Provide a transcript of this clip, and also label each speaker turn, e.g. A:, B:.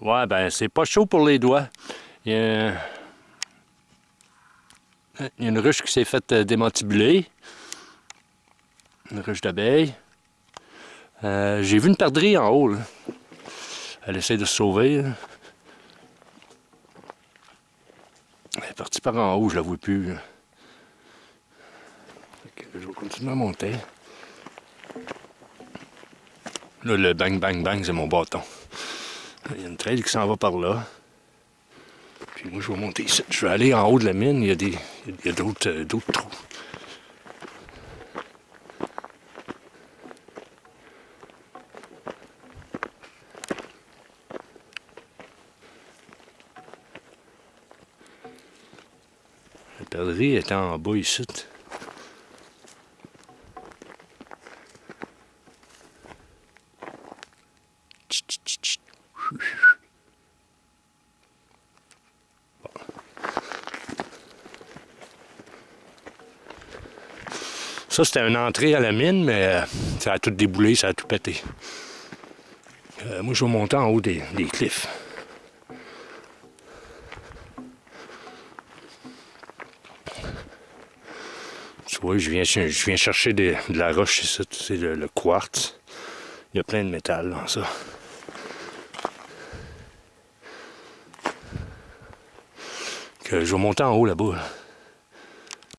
A: Ouais, ben c'est pas chaud pour les doigts. Il y a, il y a une ruche qui s'est faite démantibuler. Une ruche d'abeilles. J'ai vu une perdrix en haut, là. Elle essaie de se sauver, là. Elle est partie par en haut, je la vois plus, là. Je vais continuer à monter. Là, le bang, bang, bang, c'est mon bâton. Il y a une trail qui s'en va par là. Puis moi, je vais monter ici. Je vais aller en haut de la mine. Il y a d'autres trous. La perdrix est en bas ici. Ça, c'était une entrée à la mine, mais ça a tout déboulé, ça a tout pété. Moi, je vais monter en haut des cliffs. Tu vois, je viens chercher de la roche ici, c'est le quartz. Il y a plein de métal dans ça. Que je vais monter en haut là-bas. Là.